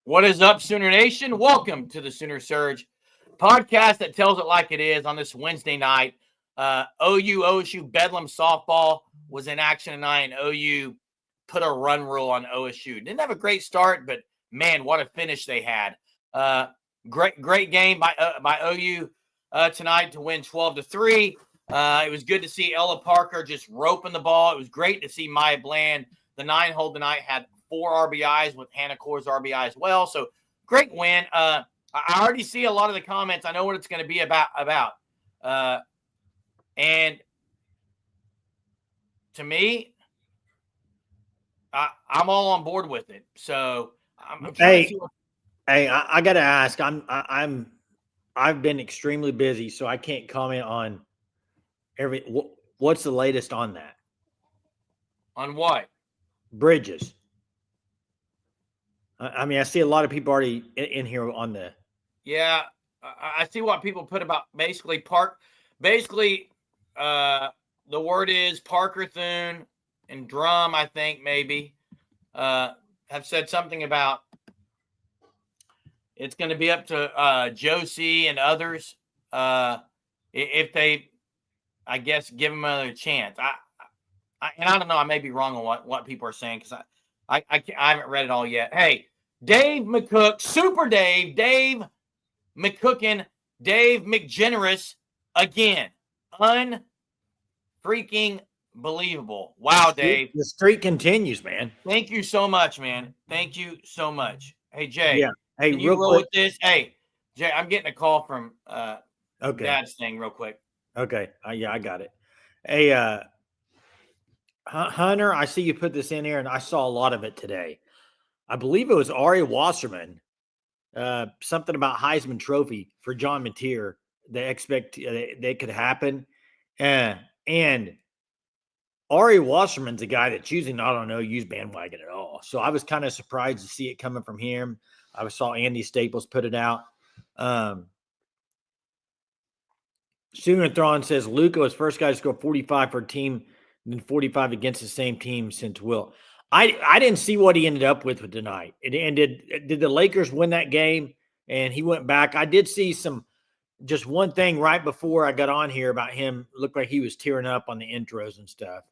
What is up, Sooner Nation? Welcome to the Sooner Surge podcast that tells it like it is on this Wednesday night. OSU Bedlam softball was in action tonight, and OU put a run rule on OSU. Didn't have a great start, but man, what a finish they had. Great game by OU tonight to win 12-3. It was good to see Ella Parker just roping the ball. It was great to see Maya Bland. The 9-hole tonight had 4 RBIs with Hannah Core's RBI as well. So great win. I already see a lot of the comments. I know what it's going to be about. And to me, I'm all on board with it. So I'm trying to see what. Hey, I got to ask. I've been extremely busy, so I can't comment on what's the latest on that? On what? Bridges. I mean, I see a lot of people already in here on the. Yeah, I see what people put about basically Park. Basically, the word is Parker Thune and Drum, I think maybe, have said something about it's going to be up to Josie and others if they, I guess, give him another chance. And I don't know. I may be wrong on what people are saying because I haven't read it all yet. Hey, Dave McCook, Super Dave McCookin, Dave McGenerous again. Unfreaking believable. Wow, Dave. The streak continues, man. Thank you so much, man. Thank you so much. Hey, Jay. Yeah. Hey, can you roll with this? Hey, Jay, I'm getting a call from Dad's thing real quick. Okay. Yeah, I got it. Hey, Hunter, I see you put this in here, and I saw a lot of it today. I believe it was Ari Wasserman, something about Heisman Trophy for John Mateer. They expect they could happen. And Ari Wasserman's a guy that's usually not on OU's bandwagon at all. So I was kind of surprised to see it coming from him. I saw Andy Staples put it out. Sooner-thron says Luca was first guy to score 45 for a team and 45 against the same team since Will. I didn't see what he ended up with tonight. And did the Lakers win that game? And he went back. I did see just one thing right before I got on here about him. Looked like he was tearing up on the intros and stuff.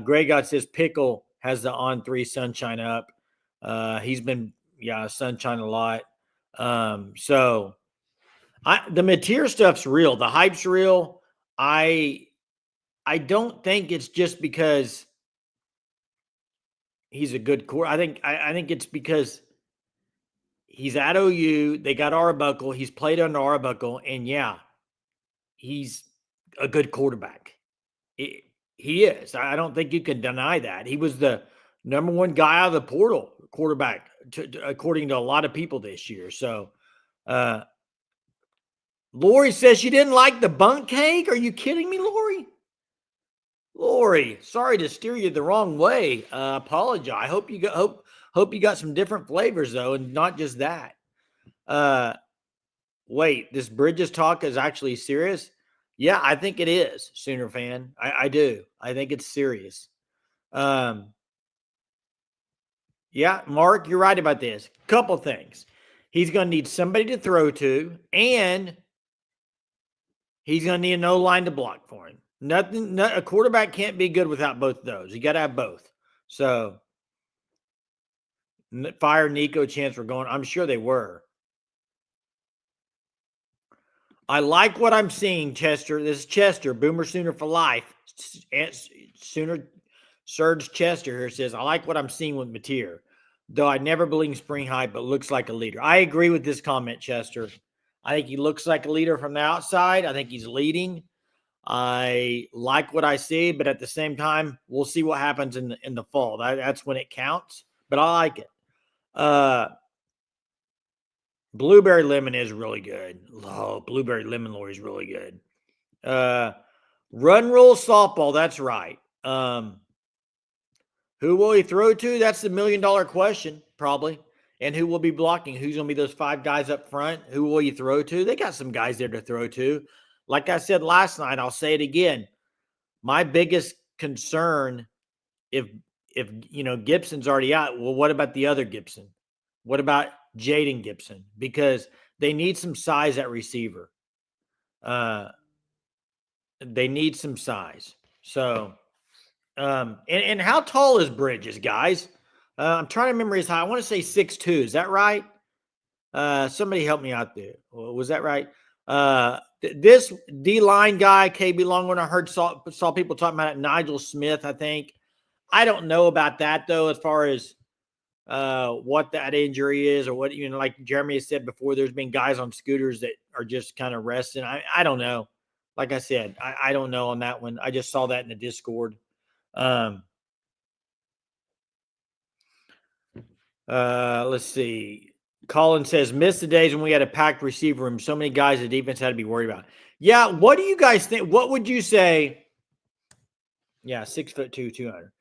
Greg God says Pickle has the on-3 sunshine up. He's been, sunshine a lot. So the Mateer stuff's real. The hype's real. I don't think it's just because he's a good core. I think it's because he's at OU. They got Arbuckle. He's played under Arbuckle, and he's a good quarterback. He is. I don't think you can deny that. He was the number one guy out of the portal quarterback, according to a lot of people this year. So, Lori says she didn't like the bunk cake. Are you kidding me, Lori? Lori, sorry to steer you the wrong way. Apologize. Hope you got some different flavors though, and not just that. Wait, this Bridges talk is actually serious? Yeah, I think it is, Sooner fan. I do. I think it's serious. Yeah, Mark, you're right about this. Couple things. He's going to need somebody to throw to, and he's going to need an O-line to block for him. A quarterback can't be good without both of those. You got to have both. So, fire Nico chance we're going. I'm sure they were. I like what I'm seeing, Chester. This is Chester, Boomer Sooner for life. Sooner Surge Chester here says, I like what I'm seeing with Mateer, though I never believe in spring hype, but looks like a leader. I agree with this comment, Chester. I think he looks like a leader from the outside. I think he's leading. I like what I see, but at the same time, we'll see what happens in the fall. That's when it counts, but I like it. Blueberry lemon is really good. Oh, blueberry lemon lore is really good. Run roll softball. That's right. Who will he throw to? That's the $1 million question, probably. And who will be blocking? Who's going to be those 5 guys up front? Who will you throw to? They got some guys there to throw to. Like I said last night, I'll say it again. My biggest concern, if Gibson's already out, well, what about the other Gibson? What about Jaden Gibson? Because they need some size at receiver. They need some size. So, and how tall is Bridges, guys? I'm trying to remember his height. I want to say 6'2". Is that right? Somebody help me out there. Was that right? This D-line guy, KB Longhorn, I heard saw people talking about it. Nigel Smith, I think. I don't know about that though, as far as what that injury is, or what, like Jeremy has said before, there's been guys on scooters that are just kind of resting. I don't know. Like I said, I don't know on that one. I just saw that in the Discord. Let's see. Colin says, miss the days when we had a packed receiver room. So many guys the defense had to be worried about. Yeah, what do you guys think? What would you say? Yeah, 6'2", 200.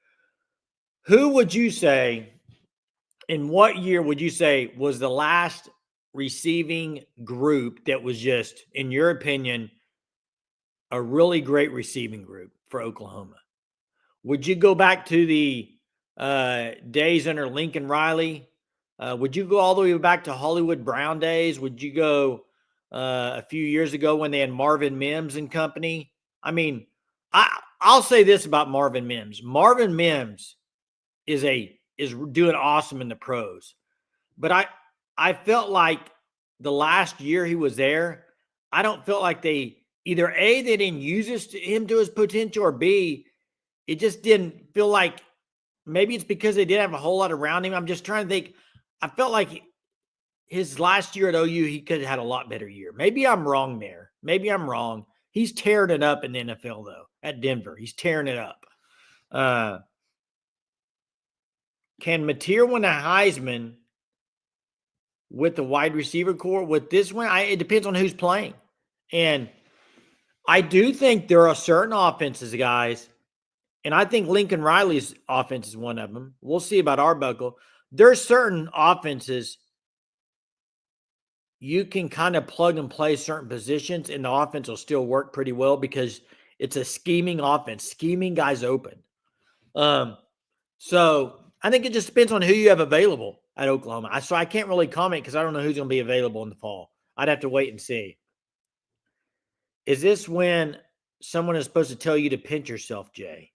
Who would you say, in what year would you say was the last receiving group that was just, in your opinion, a really great receiving group for Oklahoma? Would you go back to the days under Lincoln Riley? Would you go all the way back to Hollywood Brown days? Would you go a few years ago when they had Marvin Mims and company? I mean, I'll say this about Marvin Mims. Marvin Mims is doing awesome in the pros. But I felt like the last year he was there, I don't feel like they didn't use him to his potential, or B, it just didn't feel like, maybe it's because they didn't have a whole lot around him. I'm just trying to think. I felt like his last year at OU, he could have had a lot better year. Maybe I'm wrong there. Maybe I'm wrong. He's tearing it up in the NFL, though, at Denver. He's tearing it up. Can Mateer win a Heisman with the wide receiver core? With this one, it depends on who's playing. And I do think there are certain offenses, guys, and I think Lincoln Riley's offense is one of them. We'll see about Arbuckle. There's certain offenses you can kind of plug and play certain positions, and the offense will still work pretty well because it's a scheming offense, scheming guys open. So I think it just depends on who you have available at Oklahoma. So I can't really comment because I don't know who's going to be available in the fall. I'd have to wait and see. Is this when someone is supposed to tell you to pinch yourself, Jay?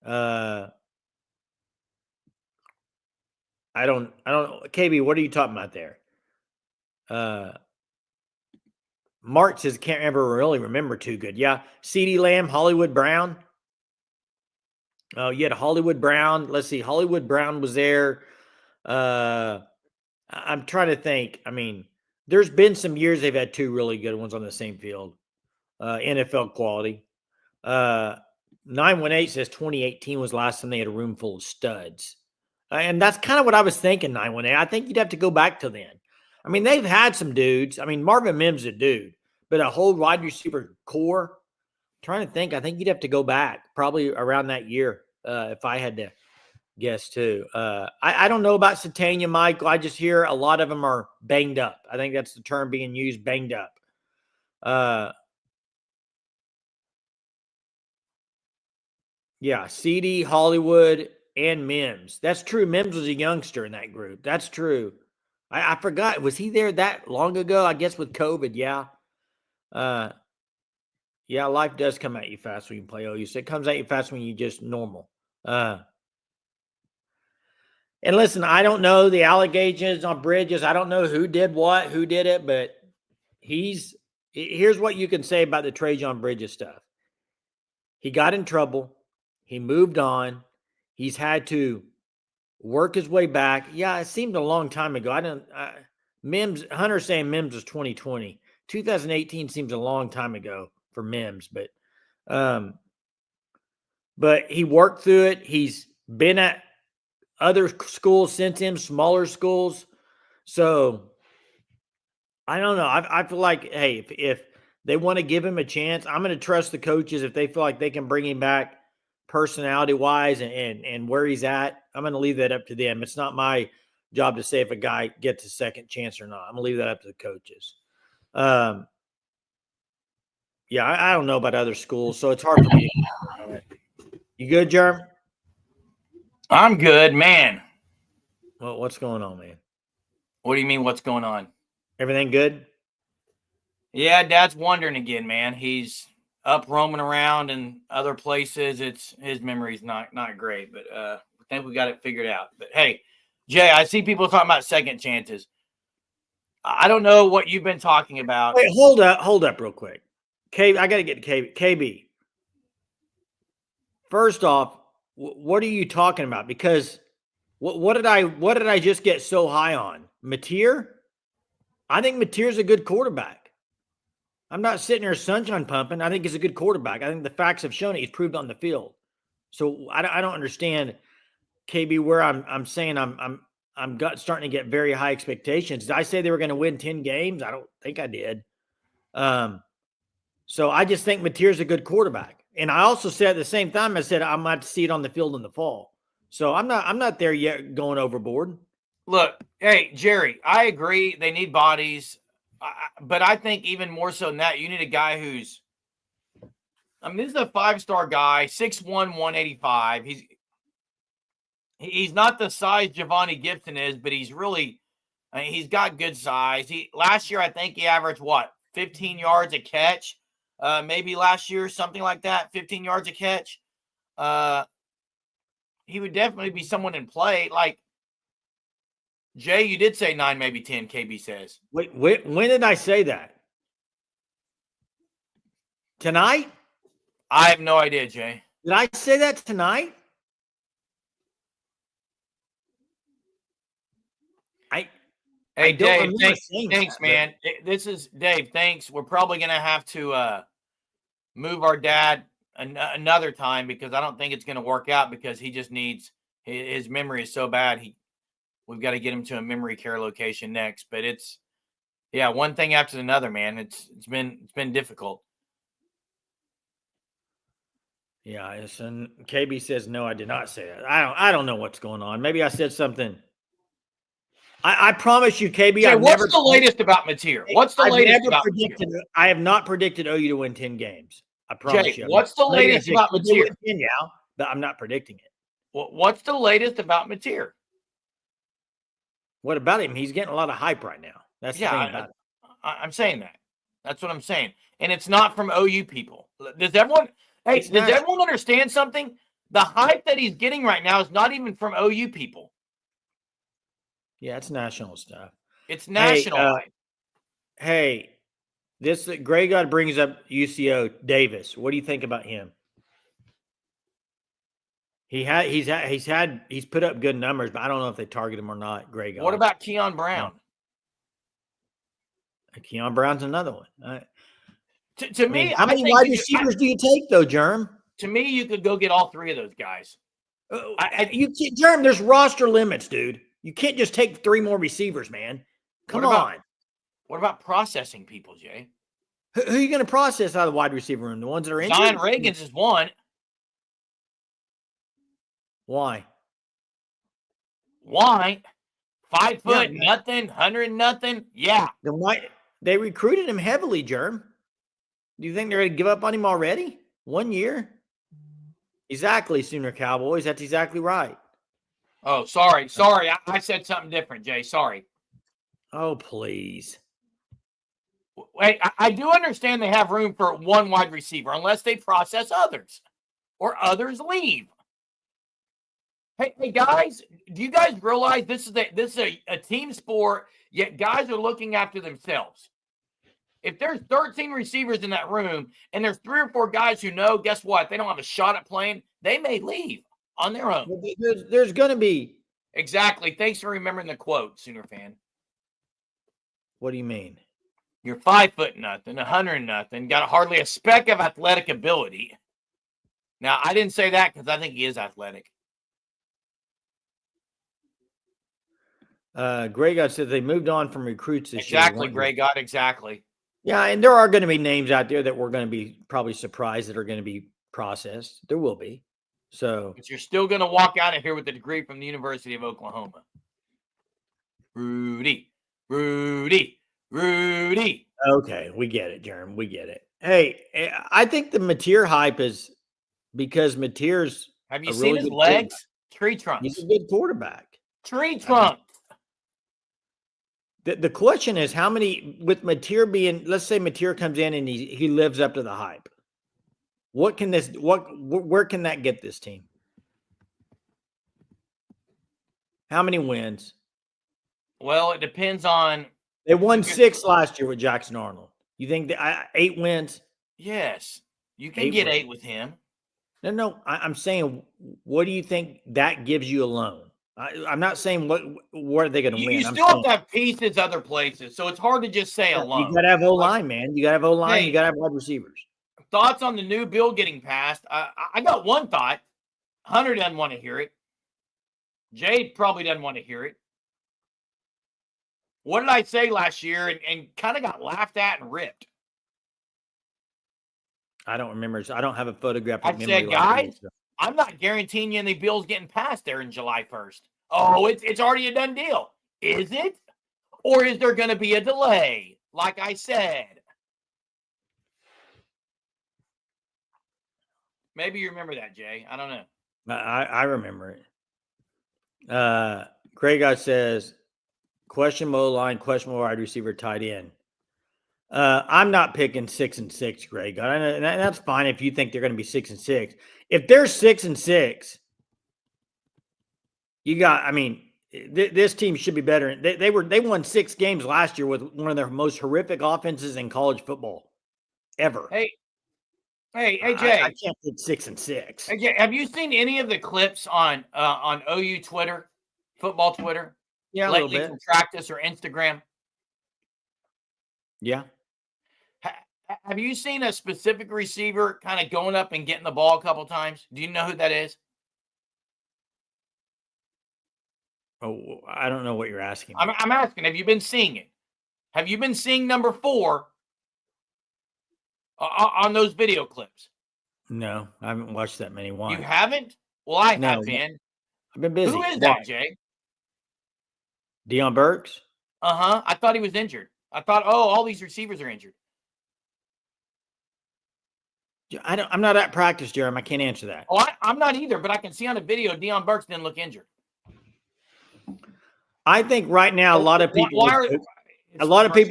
I don't, KB, what are you talking about there? Mark says, can't remember too good. Yeah. CeeDee Lamb, Hollywood Brown. Oh, you had Hollywood Brown. Let's see. Hollywood Brown was there. I'm trying to think. I mean, there's been some years they've had two really good ones on the same field. NFL quality. 918 says 2018 was the last time they had a room full of studs. And that's kind of what I was thinking, 918. I think you'd have to go back to then. I mean, they've had some dudes. I mean, Marvin Mims is a dude, but a whole wide receiver core, I'm trying to think, I think you'd have to go back probably around that year if I had to guess too. I don't know about Satania, Michael. I just hear a lot of them are banged up. I think that's the term being used, banged up. Yeah, CD, Hollywood, and Mims. That's true. Mims was a youngster in that group. That's true. I forgot. Was he there that long ago? I guess with COVID, yeah. Yeah, life does come at you fast when you play OU. So it comes at you fast when you just normal. And listen, I don't know the allegations on Bridges. I don't know who did what, who did it, but here's what you can say about the Trajan Bridges stuff. He got in trouble. He moved on. He's had to work his way back. Yeah, it seemed a long time ago. Hunter's saying Mims was 2020. 2018 seems a long time ago for Mims, but he worked through it. He's been at other schools since him, smaller schools. So I don't know. I feel like, hey, if they want to give him a chance, I'm going to trust the coaches if they feel like they can bring him back personality-wise and where he's at. I'm going to leave that up to them. It's not my job to say if a guy gets a second chance or not. I'm going to leave that up to the coaches. Yeah, I don't know about other schools, so it's hard for me to comment. You good, Jerm? I'm good, man. Well, what's going on, man? What do you mean? What's going on? Everything good? Yeah, Dad's wandering again, man. He's up roaming around in other places. His memory's not great, but I think we got it figured out. But hey, Jay, I see people talking about second chances. I don't know what you've been talking about. Wait, hold up real quick. I got to get to KB. First off, what are you talking about? Because what did I just get so high on? Mateer? I think Mateer's a good quarterback. I'm not sitting here sunshine pumping. I think he's a good quarterback. I think the facts have shown it. He's proved on the field. So I don't understand, KB, where I'm saying I'm starting to get very high expectations. Did I say they were going to win 10 games? I don't think I did. So I just think Mateer's a good quarterback. And I also said at the same time, I said I'm going to have to see it on the field in the fall. So I'm not there yet going overboard. Look, hey, Jerry, I agree. They need bodies. But I think even more so than that, you need a guy who's – I mean, this is a 5-star guy, 6'1", 185. He's not the size Giovanni Gibson is, but he's really – I mean, he's got good size. Last year, I think he averaged, 15 yards a catch? Maybe last year, something like that, 15 yards a catch. He would definitely be someone in play. Like, Jay, you did say 9, maybe 10, KB says. Wait, when did I say that? Tonight? I have no idea, Jay. Did I say that tonight? Hey, Dave, thanks, man. This is Dave. Thanks. We're probably going to have to move our dad another time because I don't think it's going to work out because he just needs his memory is so bad. We've got to get him to a memory care location next. But it's one thing after another, man. It's been difficult. Yeah, and KB says no, I did not say that. I don't know what's going on. Maybe I said something. I promise you, KB. Jay, what's the latest about Mateer? What's the latest about Mateer? I have not predicted OU to win 10 games. I promise Jay, you. What's the latest about Mateer? Yeah, but I'm not predicting it. What's the latest about Mateer? What about him? He's getting a lot of hype right now. That's the thing about it. I'm saying that. That's what I'm saying. And it's not from OU people. Does everyone understand something? The hype that he's getting right now is not even from OU people. Yeah, it's national stuff. It's national hype. Hey, this Gray God brings up UCO Davis. What do you think about him? He's put up good numbers, but I don't know if they target him or not. Gray God. What about Keon Brown? Keon Brown's another one. To me, how many wide receivers do you take though, Germ? To me, you could go get all 3 of those guys. Germ, there's roster limits, dude. You can't just take 3 more receivers, man. Come on. What about processing people, Jay? Who are you going to process out of the wide receiver room? The ones that are injured? Zion Reagan's is one. Why? 5 foot, nothing, 100 nothing. Yeah. They recruited him heavily, Germ. Do you think they're going to give up on him already? 1 year? Exactly, Sooner Cowboys. That's exactly right. Oh, sorry. I said something different, Jay. Sorry. Oh, please. Wait, I do understand they have room for 1 wide receiver unless they process others or others leave. Hey guys, do you guys realize this is a team sport, yet guys are looking after themselves? If there's 13 receivers in that room and there's 3 or 4 guys who know, guess what? They don't have a shot at playing. They may leave on their own. There's going to be. Exactly. Thanks for remembering the quote, Sooner fan. What do you mean? You're 5 foot nothing, 100 nothing, got hardly a speck of athletic ability. Now, I didn't say that because I think he is athletic. Gray God said they moved on from recruits this year. Exactly, Gray God, exactly. Yeah, and there are going to be names out there that we're going to be probably surprised that are going to be processed. There will be. But you're still going to walk out of here with a degree from the University of Oklahoma. Rudy. Okay, we get it, Jeremy. We get it. Hey, I think the Mateer hype is because Mateer's. Have you seen his legs? Tree trunks. He's a good quarterback. Tree trunks. The question is how many with Mateer being, let's say Mateer comes in and he lives up to the hype. Where can that get this team? How many wins? Well, it depends on. They won 6 last year with Jackson Arnold. You think 8 wins? Yes, you can get 8 with him. No. I'm saying, what do you think that gives you alone? I'm not saying what are they going to win. You still have to have pieces other places, so it's hard to just say alone. You got to have O-line, man. You got to have O-line. Hey, you got to have wide receivers. Thoughts on the new bill getting passed? I got one thought. Hunter doesn't want to hear it. Jade probably doesn't want to hear it. What did I say last year and kind of got laughed at and ripped? I don't remember. I don't have a photograph. I said, guys, I'm not guaranteeing you any bills getting passed there in July 1st. Oh, it's already a done deal. Is it? Or is there going to be a delay? Like I said. Maybe you remember that, Jay. I don't know. I remember it. Greg says, question O-line, question wide receiver, tight end. I'm not picking 6 and 6, Greg. And that's fine if you think they're going to be 6 and 6. If they're 6 and 6, this team should be better. They won 6 games last year with one of their most horrific offenses in college football ever. Hey, Jay. I can't pick 6 and 6. Hey, Jay, have you seen any of the clips on OU Twitter, football Twitter? Yeah, lately a little bit. From practice or Instagram? Yeah. Have you seen a specific receiver kind of going up and getting the ball a couple times? Do you know who that is? Oh, I don't know what you're asking. I'm asking, have you been seeing it? Have you been seeing number 4 on those video clips? No, I haven't watched that many. Why? You haven't? Well, I have been. I've been busy. Who is that, Jay? Deion Burks? Uh-huh. I thought he was injured. I thought, all these receivers are injured. I'm not at practice, Jeremy. I can't answer that. Oh, I'm not either, but I can see on the video Deion Burks didn't look injured. I think right now a lot of people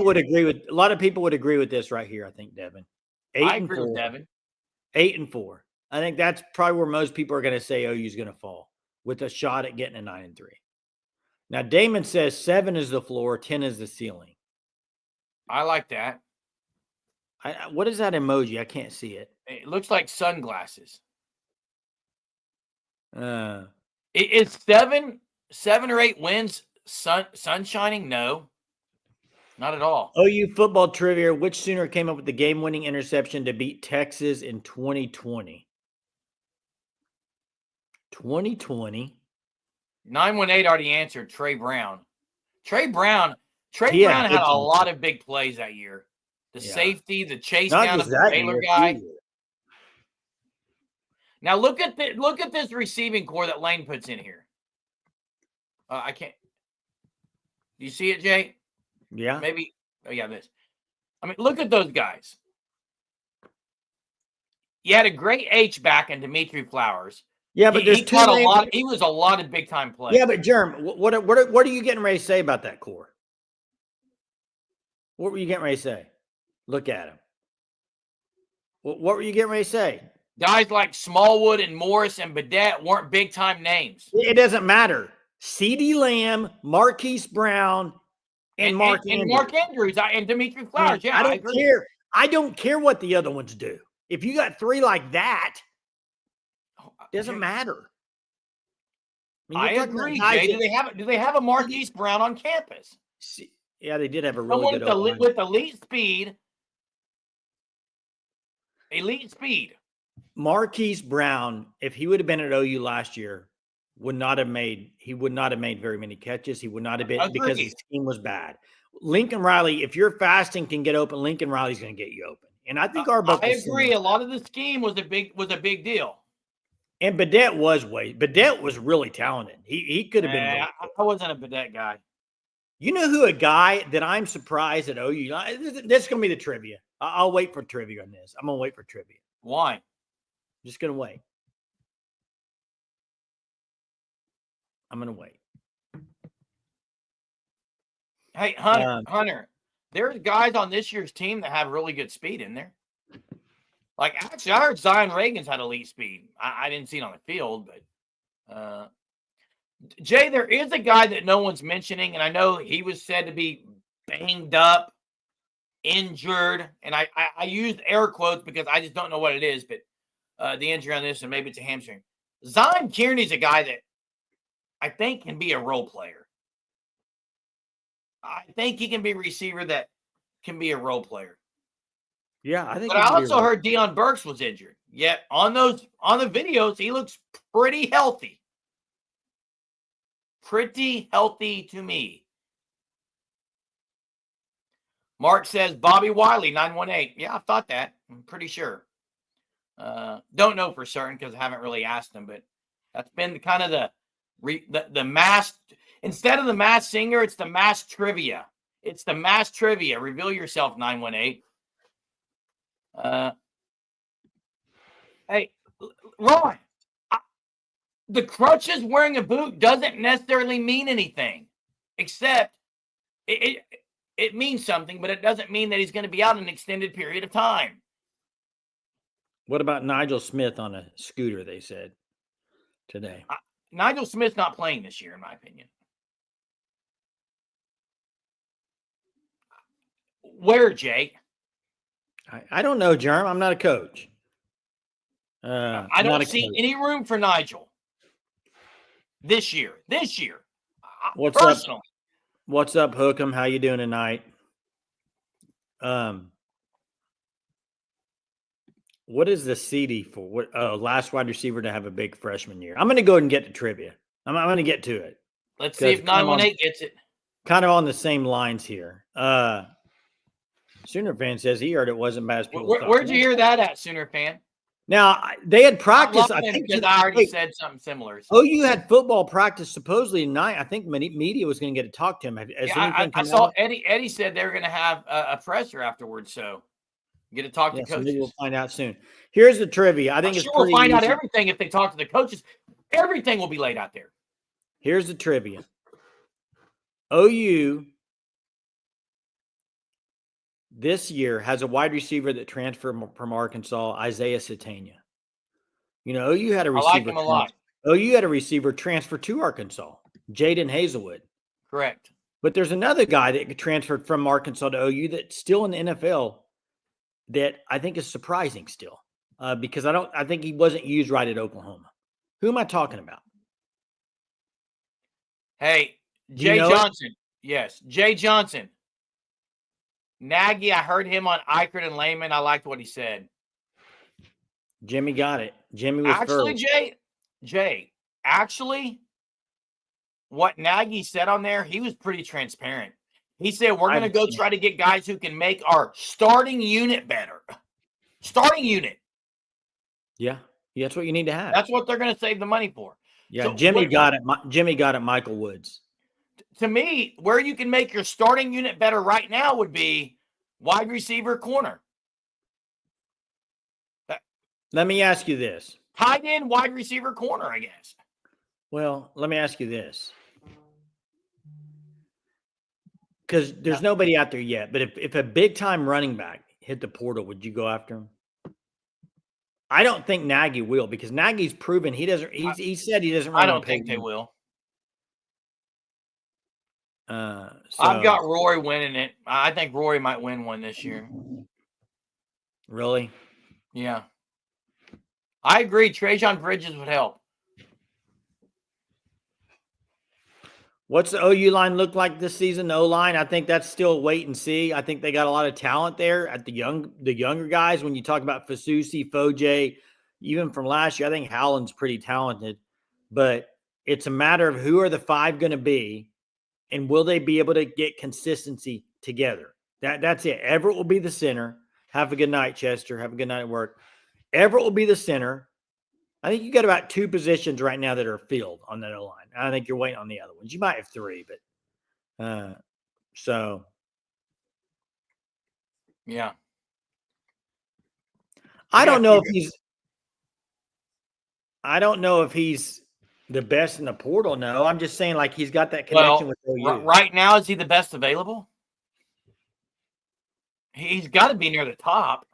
would agree with this right here. I think, Devin. I agree with Devin. 8 and 4. I think that's probably where most people are going to say OU is going to fall with a shot at getting a 9 and 3. Now Damon says 7 is the floor, 10 is the ceiling. I like that. What is that emoji? I can't see it. It looks like sunglasses. Is 7 or 8 wins sun shining? No, not at all. OU football trivia. Which Sooner came up with the game-winning interception to beat Texas in 2020? 2020. 918 already answered. Trey Brown. Trey Brown had a lot of big plays that year. The safety, the chase down of the Baylor guy. Now look at this receiving core that Lane puts in here. I can't. Do you see it, Jay? Yeah. Maybe. Oh yeah, this. I mean, look at those guys. You had a great H back in Dimitri Flowers. Yeah, but there's he was a lot of big time plays. Yeah, but Jerm, what are you getting ready to say about that core? What were you getting ready to say? Look at him. What were you getting ready to say? Guys like Smallwood and Morris and Badette weren't big time names. It doesn't matter. CeeDee Lamb, Marquise Brown, and Mark Andrews and Dimitri Flowers. Yeah, I don't care. I don't care what the other ones do. If you got 3 like that, it doesn't matter. I agree, Jay. Do they have a Marquise Brown on campus? Yeah, they did have a really good with elite speed. Elite speed. Marquise Brown, if he would have been at OU last year, would not have made very many catches. He would not have been because his team was bad. Lincoln Riley, if your fasting can get open, Lincoln Riley's going to get you open. And I think I agree. A lot of the scheme was a big deal. And Badette was really talented. He could have been. I wasn't a Badette guy. You know who a guy that I'm surprised at OU. This is going to be the trivia. I'll wait for trivia on this. I'm going to wait for trivia. Why? I'm just going to wait. I'm going to wait. Hey, Hunter, there's guys on this year's team that have really good speed in there. Like, actually, I heard Zion Reagan's had elite speed. I didn't see it on the field, but Jay, there is a guy that no one's mentioning, and I know he was said to be banged up, injured, and I used air quotes because I just don't know what it is, but the injury on this, and maybe it's a hamstring. Zion Kearney's a guy that I think can be a role player. I think he can be a receiver that can be a role player. Yeah, I think. But I also heard Deion Burks was injured. Yet on the videos, he looks pretty healthy. Pretty healthy to me. Mark says Bobby Wiley 918. Yeah, I thought that. I'm pretty sure. Don't know for certain because I haven't really asked him, but that's been kind of the mass. Instead of the mass singer, it's the mass trivia. It's the mass trivia. Reveal yourself 918. Hey, Ron, the crutches wearing a boot doesn't necessarily mean anything, except it means something, but it doesn't mean that he's going to be out an extended period of time. What about Nigel Smith on a scooter, they said today? Nigel Smith's not playing this year, in my opinion. Where, Jay? I don't know, Jerm. I'm not a coach. I don't see any room for Nigel this year. What's personally. Up? What's up, Hookem? How you doing tonight? What is the CD for? What last wide receiver to have a big freshman year? I'm going to go ahead and get to trivia. I'm going to get to it. Let's see if 918 gets it. Kind of on the same lines here. Sooner fan says he heard it wasn't bad. Where'd you hear that at, Sooner fan? Now, they had practice. I think because I already said something similar. So. You had football practice supposedly tonight. I think media was going to get to talk to him. I saw Eddie said they were going to have a presser afterwards, so get to talk to coaches. So maybe we'll find out soon. Here's the trivia. I think we'll find out everything if they talk to the coaches. Everything will be laid out there. Here's the trivia. OU this year has a wide receiver that transferred from Arkansas, Isaiah Satania. You know, OU had a receiver. I like him a lot. OU had a receiver transfer to Arkansas, Jaden Hazelwood. Correct. But there's another guy that transferred from Arkansas to OU that's still in the NFL that I think is surprising still because I think he wasn't used right at Oklahoma. Who am I talking about? Hey, Jay Johnson. Yes, Jay Johnson. Nagy, I heard him on Eichert and Lehman. I liked what he said. Jimmy got it. Jimmy was actually first. Jay. Actually, what Nagy said on there, he was pretty transparent. He said we're going to go try to get guys who can make our starting unit better. Starting unit. Yeah, that's what you need to have. That's what they're going to save the money for. Yeah, so Jimmy got it. Jimmy got it. Michael Woods. To me, where you can make your starting unit better right now would be wide receiver corner. Let me ask you this. Tight end, wide receiver corner, I guess. Well, let me ask you this. Because there's nobody out there yet. But if a big-time running back hit the portal, would you go after him? I don't think Nagy will because Nagy's proven he doesn't. He said he doesn't. I don't think they will. I've got Rory winning it. I think Rory might win one this year. Really? Yeah. I agree. Trajan Bridges would help. What's the OU line look like this season? The O-line, I think that's still wait and see. I think they got a lot of talent there at the younger guys. When you talk about Fasusi, Foje, even from last year, I think Howland's pretty talented. But it's a matter of who are the five going to be, and will they be able to get consistency together? That's it. Everett will be the center. Have a good night, Chester. Have a good night at work. Everett will be the center. I think you got about two positions right now that are filled on that O-line. I think you're waiting on the other ones. You might have three, but so. Yeah. I don't know if he's The best in the portal? No, I'm just saying like he's got that connection with OU. Right now, is he the best available? He's got to be near the top.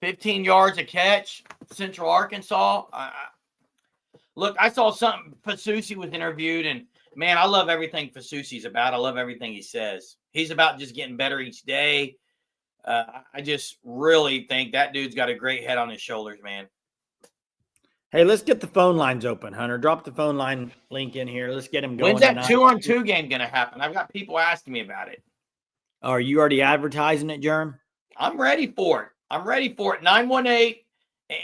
15 yards a catch, Central Arkansas. Look, I saw something. Fasusi was interviewed, and man, I love everything Fasusi's about. I love everything he says. He's about just getting better each day. I just really think that dude's got a great head on his shoulders, man. Hey, let's get the phone lines open, Hunter. Drop the phone line link in here. Let's get him going. When's that 2-on-2 game going to happen? I've got people asking me about it. Are you already advertising it, Jerm? I'm ready for it. 918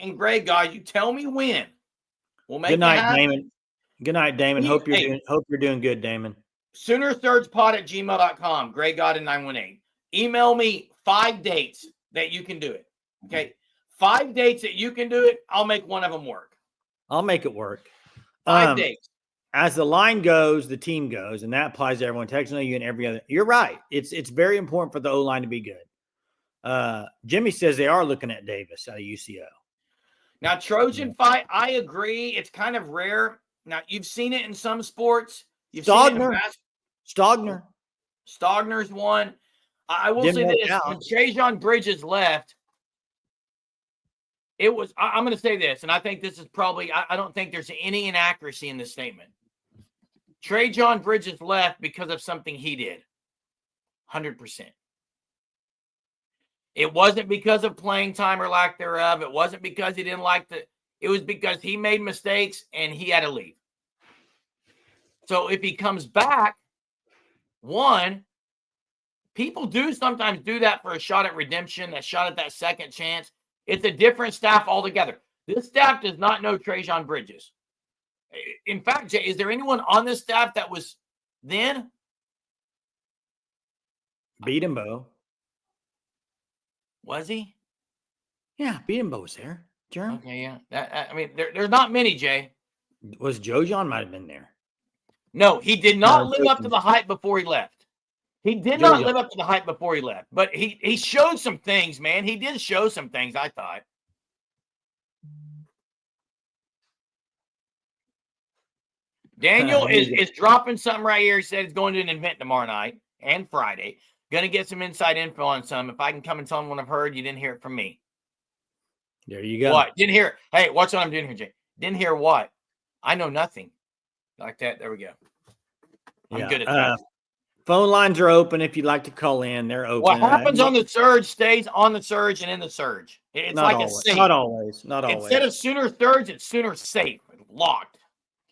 and Greg, guys, you tell me when. We'll make Good night, it happen. Damon. Good night, Damon. Hope you're doing good, Damon. SoonerSurgePod@gmail.com. Greg God in 918. Email me 5 dates that you can do it. Okay. 5 dates that you can do it. I'll make one of them work. I'll make it work. 5 dates. As the line goes, the team goes, and that applies to everyone. Texas you and every other. You're right. It's very important for the O-line to be good. Jimmy says they are looking at Davis out of UCO. Now, Trojan fight, I agree. It's kind of rare. Now, you've seen it in some sports. Stogner's one. I will say this. When Trajan Bridges left, it was, I'm going to say this, and I think this is probably, I don't think there's any inaccuracy in this statement. Trajan Bridges left because of something he did. 100%. It wasn't because of playing time or lack thereof. It wasn't because he didn't like it was because he made mistakes and he had to leave. So if he comes back, people do sometimes do that for a shot at redemption, that shot at that second chance. It's a different staff altogether. This staff does not know Trajan Bridges. In fact, Jay, is there anyone on this staff that was then? Beatembo. Was he? Yeah, Beatembo was there. Jeremy? Okay, yeah. There's not many, Jay. Was Joe John might have been there? No, he did not live up to the hype before he left. He did not live up to the hype before he left. But he showed some things, man. He did show some things, I thought. Daniel is dropping something right here. He said he's going to an event tomorrow night and Friday. Going to get some inside info on some. If I can come and tell him what I've heard, you didn't hear it from me. There you go. What? Didn't hear it. Hey, watch what I'm doing here, Jay. Didn't hear what? I know nothing. Like that. There we go. I'm good at that. Phone lines are open if you'd like to call in. They're open. What happens on the surge stays on the surge and in the surge. It's like a safe. Not always. Instead of Sooner Surge, it's Sooner Safe. Locked.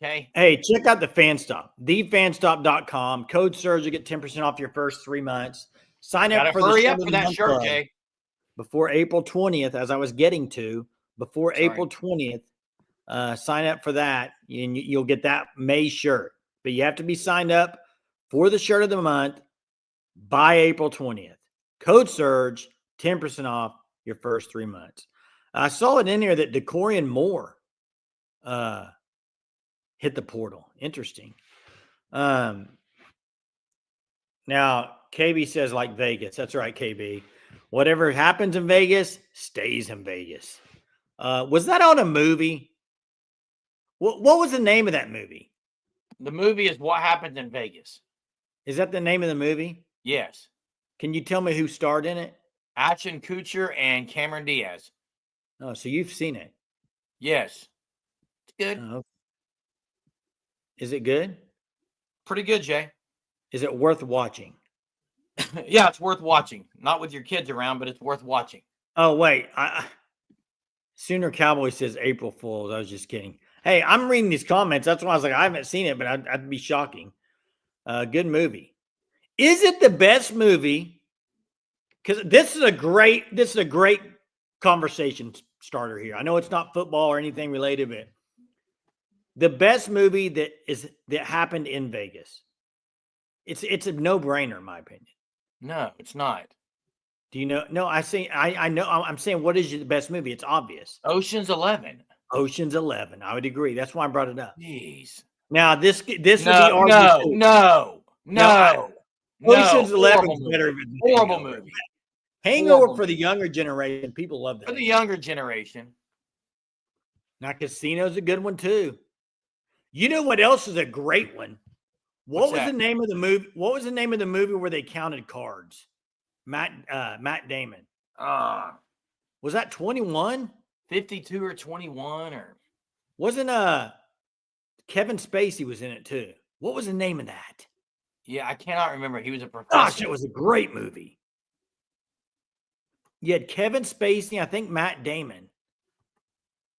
Okay. Hey, check out the FanStop. TheFanStop.com. Code Surge to get 10% off your first 3 months. Sign up for hurry up for that shirt, Jay. Before April 20th, as I was getting to, April 20th, sign up for that, and you'll get that May shirt. But you have to be signed up for the shirt of the month by April 20th. Code Surge, 10% off your first 3 months. I saw it in here that Decorian Moore hit the portal. Interesting. Now, KB says like Vegas. That's right, KB. Whatever happens in Vegas stays in Vegas. Was that on a movie? What was the name of that movie? The movie is What Happens in Vegas. Is that the name of the movie? Yes. Can you tell me who starred in it? Ashton Kutcher and Cameron Diaz. Oh, so you've seen it? Yes. It's good. Oh. Is it good? Pretty good, Jay. Is it worth watching? Yeah, it's worth watching. Not with your kids around, but it's worth watching. Oh, wait. Sooner Cowboy says April Fools. I was just kidding. Hey, I'm reading these comments. That's why I was like, I haven't seen it, but I'd be shocking. Good movie. Is it the best movie? Because this is a great conversation starter here. I know it's not football or anything related, but the best movie that happened in Vegas. It's a no-brainer, in my opinion. No, it's not. Do you know? No, I know. I'm saying, what is the best movie? It's obvious. Ocean's 11. Ocean's 11. I would agree. That's why I brought it up. Jeez. Now this would be no. Ocean's 11 is better than horrible movie. Hangover for the younger generation. People love that. For the younger generation. Now, Casino's a good one too. You know what else is a great one? What was the name of the movie? What was the name of the movie where they counted cards? Matt Damon. Was that 21? 52 or 21 or wasn't Kevin Spacey was in it too. What was the name of that? Yeah, I cannot remember. He was a professor. Gosh, it was a great movie. You had Kevin Spacey, I think Matt Damon.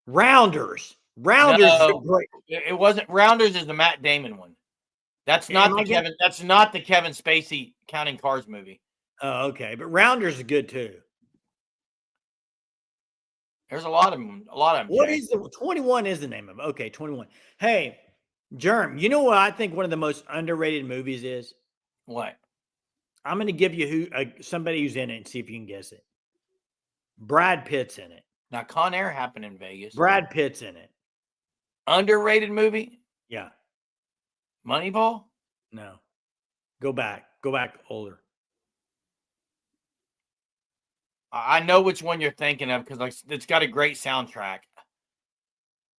Rounders. Rounders is a great. It wasn't. Rounders is the Matt Damon one. That's not the Kevin. That's not the Kevin Spacey counting cars movie. Oh, okay, but Rounders is good too. There's a lot of them. A lot of them. What is the 21? Is the name of it? Okay, 21. Hey, Germ, you know what I think one of the most underrated movies is? What? I'm going to give you somebody who's in it and see if you can guess it. Brad Pitt's in it. Now, Con Air happened in Vegas. Brad Pitt's in it. Underrated movie? Yeah. Moneyball? No. Go back. Go back older. I know which one you're thinking of because it's got a great soundtrack.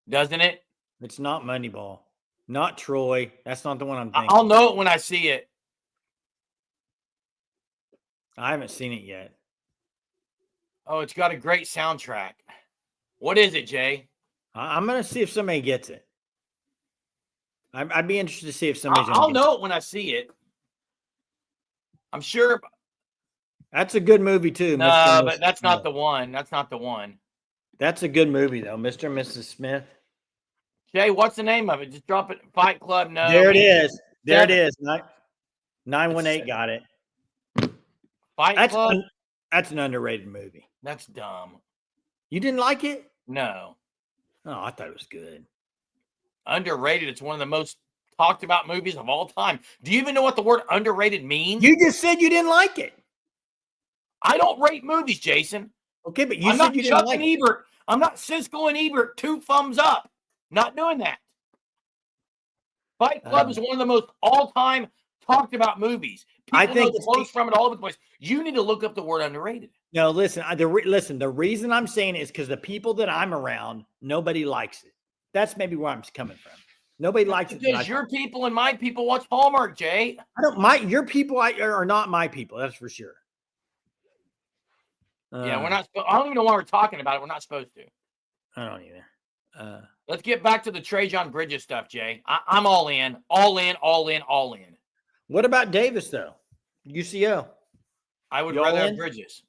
Doesn't it? It's not Moneyball. Not Troy. That's not the one I'm thinking. I'll know it when I see it. I haven't seen it yet. Oh, it's got a great soundtrack. What is it, Jay? I'm going to see if somebody gets it. I'd be interested to see if somebody's. I'll know it when I see it. I'm sure. That's a good movie too. No, but that's not the one. That's not the one. That's a good movie though, Mr. and Mrs. Smith. Jay, what's the name of it? Just drop it. Fight Club. No. There it is. There it is. 918 got it. Fight Club. That's an underrated movie. That's dumb. You didn't like it? No. Oh, I thought it was good. Underrated. It's one of the most talked about movies of all time. Do you even know what the word underrated means? You just said you didn't like it. I don't rate movies, Jason. Okay, but you said you didn't like it. Ebert. I'm not Siskel and Ebert. 2 thumbs up. Not doing that. Fight Club is one of the most all-time talked about movies. People I think know quotes from it all over the place. You need to look up the word underrated. No, listen. The reason I'm saying it is because the people that I'm around, nobody likes it. That's maybe where I'm coming from. Nobody likes it. Because your people and my people watch Hallmark, Jay. Your people are not my people. That's for sure. Yeah, we're not. I don't even know why we're talking about it. We're not supposed to. I don't either. Let's get back to the Trajan Bridges stuff, Jay. I'm all in, all in, all in, all in. What about Davis though? UCO. I would rather have Bridges.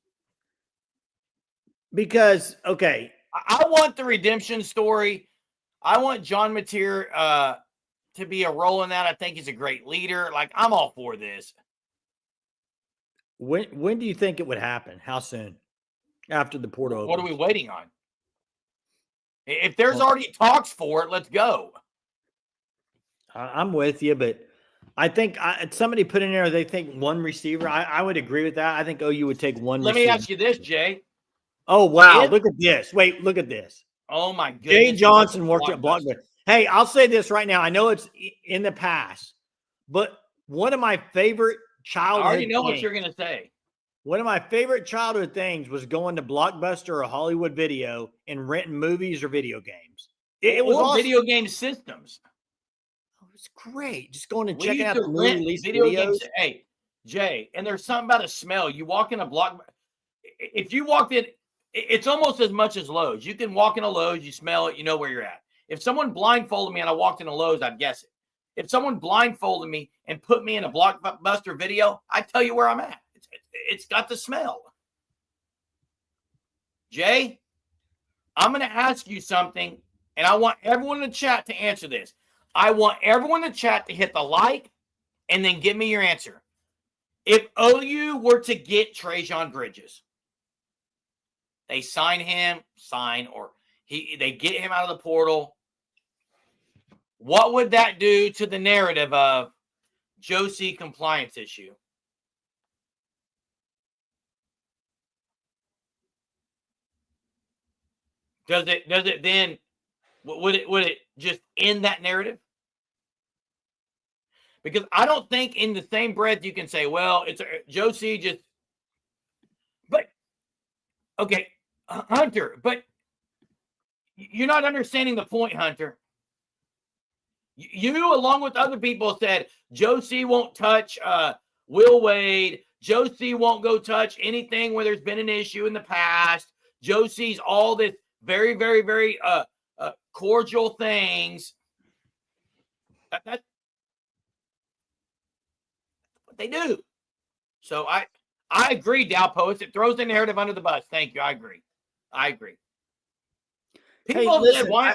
Because okay, I want the redemption story. I want John Mateer to be a role in that. I think he's a great leader. Like, I'm all for this. When do you think it would happen? How soon? After the portal opens? What are we waiting on? If there's already talks for it, let's go. I'm with you, but I think somebody put in there they think one receiver. I would agree with that. I think OU would take one receiver. Let me ask you this, Jay. Oh, wow. Look at this. Wait, look at this. Oh, my goodness. Jay Johnson worked at Blockbuster. Hey, I'll say this right now. I know it's in the past, but one of my favorite childhood I already know what you're going to say. One of my favorite childhood things was going to Blockbuster or Hollywood Video and renting movies or video games. It was awesome. Video game systems. Oh, it's great. Just going and checking out the movie release video games. Hey, Jay, and there's something about a smell. You walk in a Blockbuster. If you walked in, it's almost as much as Lowe's. You can walk in a Lowe's, you smell it, you know where you're at. If someone blindfolded me and I walked in a Lowe's, I'd guess it. If someone blindfolded me and put me in a Blockbuster video, I'd tell you where I'm at. It's got the smell. Jay, I'm going to ask you something, and I want everyone in the chat to answer this. I want everyone in the chat to hit the like and then give me your answer. If OU were to get Trajan Bridges, they they get him out of the portal, what would that do to the narrative of Josie compliance issue? Does it then, would it just end that narrative? Because I don't think in the same breath you can say, well, it's Josie just, but okay, Hunter, but You're not understanding the point, Hunter. You, along with other people, said Joe C won't touch Will Wade. Joe C won't go touch anything where there's been an issue in the past. Joe C's all this very, very, very cordial things. That's what they do. So I agree, Dow Poets. It throws the narrative under the bus. Thank you. I agree. People Hey, listen, said, why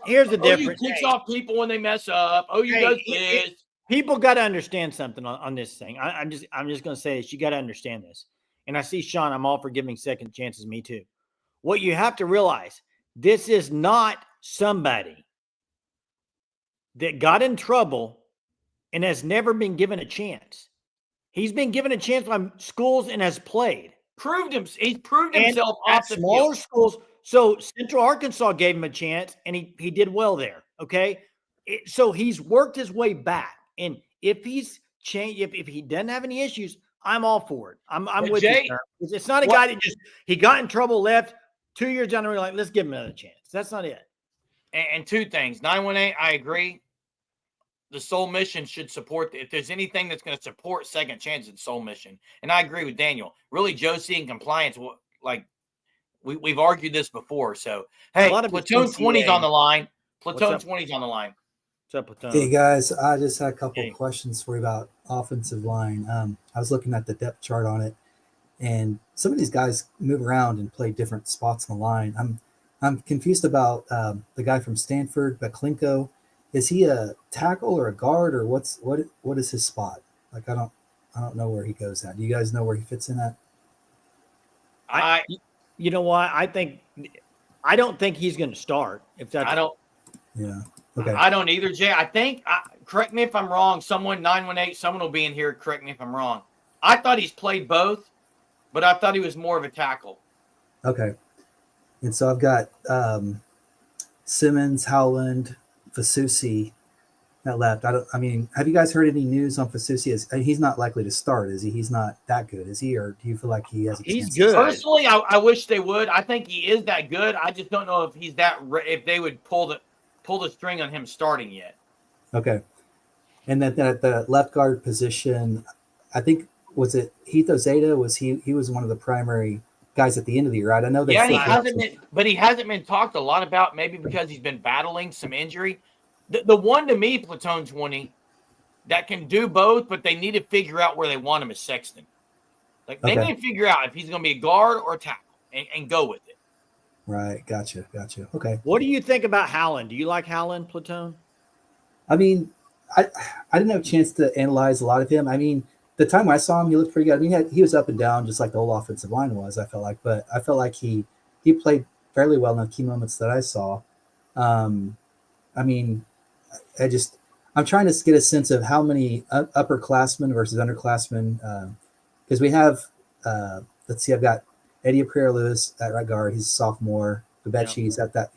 here's the difference. OU kicks off people when they mess up. OU does this. People got to understand something on this thing. I'm just going to say this. You got to understand this. And I see Sean, I'm all for giving second chances. Me too. What you have to realize, this is not somebody that got in trouble and has never been given a chance. He's been given a chance by schools and has played. He's proved himself off the smaller schools. So Central Arkansas gave him a chance, and he did well there. Okay, so he's worked his way back, and if he's changed, if he doesn't have any issues, I'm all for it. I'm with you. It's not a guy that he got in trouble, left 2 years down the road, like let's give him another chance. That's not it. And two things, 918, I agree. The Soul Mission should support. If there's anything that's going to support second chance, it's Soul Mission, and I agree with Daniel. Really, Josie and compliance, like. We've argued this before. So, hey, Platoon 20's on the line. Platoon 20's on the line. What's up, Platoon? Hey, guys. I just had a couple of questions for you about offensive line. I was looking at the depth chart on it, and some of these guys move around and play different spots on the line. I'm confused about the guy from Stanford, Beklinko. Is he a tackle or a guard, or what is his spot? Like, I don't know where he goes at. Do you guys know where he fits in at? You know what? I don't think he's going to start. Yeah. Okay. I don't either, Jay. I think. Correct me if I'm wrong. 918. Someone will be in here. Correct me if I'm wrong. I thought he's played both, but I thought he was more of a tackle. Okay. And so I've got Simmons, Howland, Fasusi that left. Have you guys heard any news on Fasusi? He's not likely to start, is he? He's not that good, is he? Or do you feel like he has a chance? He's good. Personally, I wish they would. I think he is that good. I just don't know if he's if they would pull the string on him starting yet. Okay. And then at the left guard position, I think, was it Heath Ozeta? He was one of the primary guys at the end of the year, right? I know that. Yeah, he hasn't been talked a lot about, maybe because he's been battling some injury. The one to me, Platoon 20, that can do both, but they need to figure out where they want him is Sexton. Like they need to figure out if he's going to be a guard or a tackle and go with it. Right. Gotcha. Okay. What do you think about Howland? Do you like Howland, Platoon? I mean, I didn't have a chance to analyze a lot of him. I mean, the time I saw him, he looked pretty good. I mean, he was up and down just like the whole offensive line was, I felt like. But I felt like he played fairly well in the key moments that I saw. I mean, I'm trying to get a sense of how many upperclassmen versus underclassmen, because we have, let's see, I've got Eddie Aprea-Lewis at right guard. He's a sophomore. Bebechi,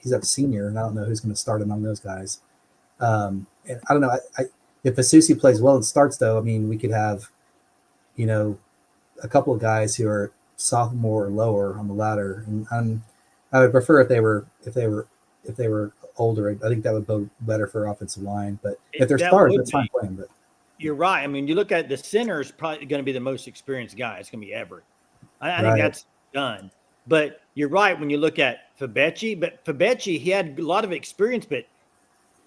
he's a senior, and I don't know who's going to start among those guys. And I don't know. If Fasusi plays well and starts, though, I mean, we could have, a couple of guys who are sophomore or lower on the ladder, and I would prefer if they were older. I think that would go better for offensive line. But if they're stars, that's fine playing. But you're right. I mean, you look at the center is probably going to be the most experienced guy. It's going to be Everett. I think that's done. But you're right when you look at Bebechi. But Bebechi, he had a lot of experience, but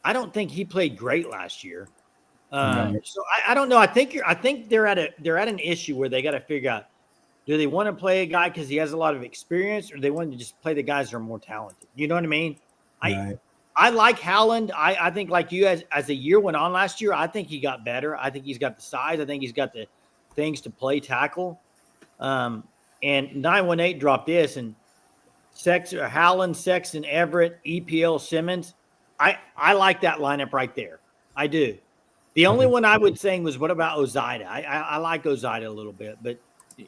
I don't think he played great last year. So I don't know. I think they're at an issue where they got to figure out, do they want to play a guy because he has a lot of experience, or they want to just play the guys that are more talented? You know what I mean? Right. I like Howland. I think like you, as the year went on last year, I think he got better. I think he's got the size. I think he's got the things to play tackle. And 918 dropped this, and Howland, Sexton, Everett, EPL, Simmons. I like that lineup right there. I do. The only one I would say was, what about Ozida? I like Ozida a little bit, but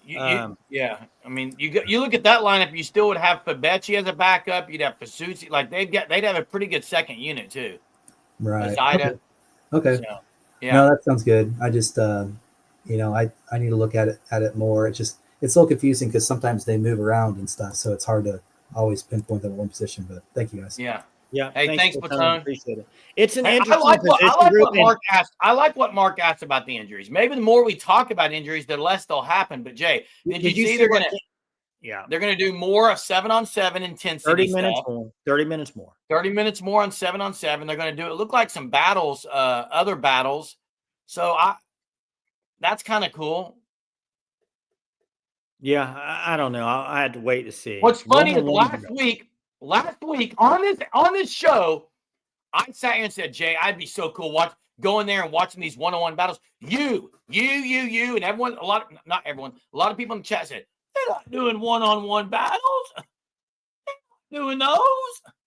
yeah. I mean, you look at that lineup, you still would have Bebechi as a backup. You'd have Fasusi. Like they'd have a pretty good second unit too. Right. Ozida. Okay. So, yeah. No, that sounds good. I just, I need to look at it more. It's a little confusing because sometimes they move around and stuff, so it's hard to always pinpoint them at one position. But thank you guys. Yeah. Yeah. Hey, thanks, for coming. Platoon. Appreciate it. It's an Hey, interesting position group. what Mark asked. I like what Mark asked about the injuries. Maybe the more we talk about injuries, the less they'll happen. But Jay, did you see they're gonna do more of 7-on-7 intensity 30 minutes stuff. more. 30 minutes more. 30 minutes more on 7-on-7. They're going to do it. Look like some battles, other battles. So that's kind of cool. Yeah, I don't know. I had to wait to see. What's funny is last week on this show, I sat here and said, Jay, I'd be so cool going there and watching these one-on-one battles. You, and everyone, not everyone, a lot of people in the chat said, they're not doing one-on-one battles. They're not doing those.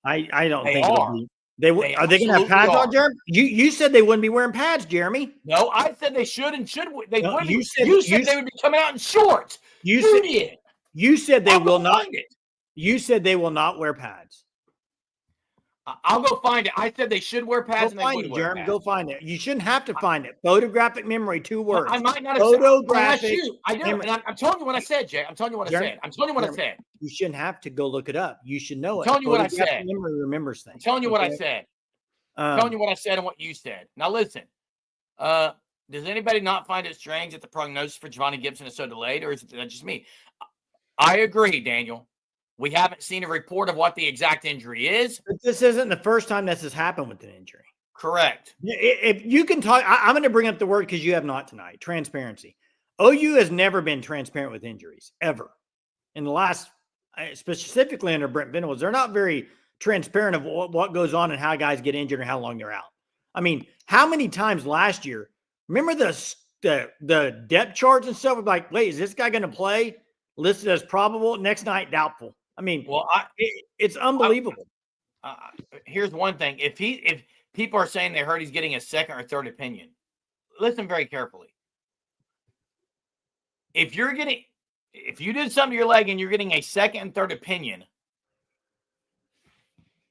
I don't they think are. It'll be. Are they going to have pads on, Jeremy? You said they wouldn't be wearing pads, Jeremy. No, I said they should and should. They no, wouldn't. You said they would be coming out in shorts. You said they will not. You said they will not wear pads. I'll go find it. I said they should wear pads. Go find it, Jeremy. Go find it. You shouldn't have to find it. Photographic memory, 2 words. I might not have photographic. I do. And I'm telling you what I said, Jay. I'm telling you what I said. I said. You shouldn't have to go look it up. You should know it. I'm telling you what I said. Memory remembers things. I'm telling you what I said. I'm telling you what I said and what you said. Now listen. Does anybody not find it strange that the prognosis for Giovanni Gibson is so delayed, or is it just me? I agree, Daniel. We haven't seen a report of what the exact injury is. But this isn't the first time this has happened with an injury. Correct. If you can talk, I'm going to bring up the word because you have not tonight. Transparency. OU has never been transparent with injuries, ever. In the last, specifically under Brent Venables, they're not very transparent of what goes on and how guys get injured and how long they're out. I mean, how many times last year, remember the depth charts and stuff? Like, wait, is this guy going to play? Listed as probable. Next night, doubtful. I mean, it's unbelievable. Here's one thing: if people are saying they heard he's getting a second or third opinion, listen very carefully. If you did something to your leg and you're getting a second and third opinion,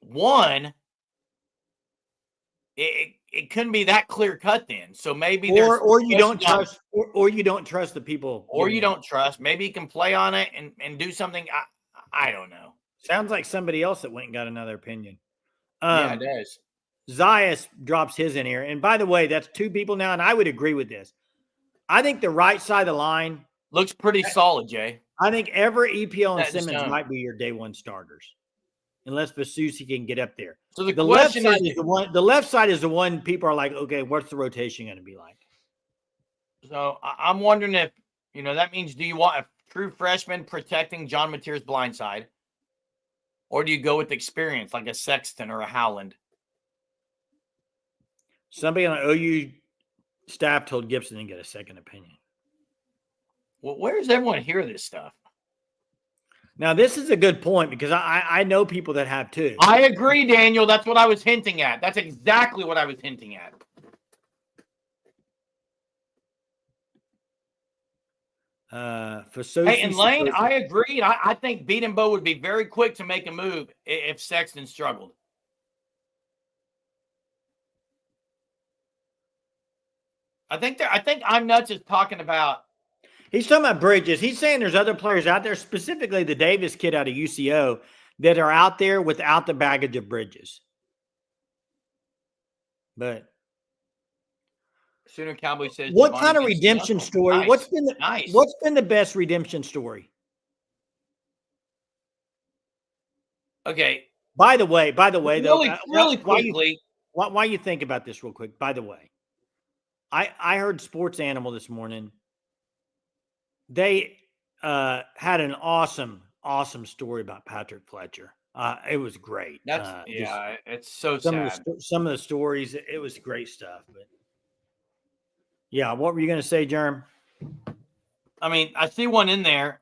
one, it couldn't be that clear cut then. So maybe or you don't trust or you don't trust the people, or you don't trust. Maybe you can play on it and do something. I don't know. Sounds like somebody else that went and got another opinion. Yeah, it does. Zayas drops his in here. And by the way, that's 2 people now, and I would agree with this. I think the right side of the line looks pretty solid, Jay. I think every EPL and Simmons might be your day 1 starters, unless Vasusi can get up there. So the left side is the one. The left side is the one people are like, okay, what's the rotation going to be like? So I'm wondering if that means, do you want a true freshman protecting John Mateer's blind side, or do you go with experience like a Sexton or a Howland? Somebody on the OU staff told Gibson to get a second opinion. Well, where does everyone hear this stuff? Now, this is a good point because I know people that have too. I agree, Daniel. That's what I was hinting at. That's exactly what I was hinting at. Hey, and Lane, I agree. I think Beatenbow would be very quick to make a move if Sexton struggled. I think I'm nuts is talking about. He's talking about Bridges. He's saying there's other players out there, specifically the Davis kid out of UCO, that are out there without the baggage of Bridges. But Sooner Cowboy says, what kind of redemption story? Nice. What's been the best redemption story? Okay. By the way, really quickly, why you think about this real quick? By the way, I heard Sports Animal this morning. They had an awesome story about Patrick Fletcher. It was great. It's so sad. Some of the stories, it was great stuff. But yeah, what were you going to say, Jerm? I mean, I see one in there.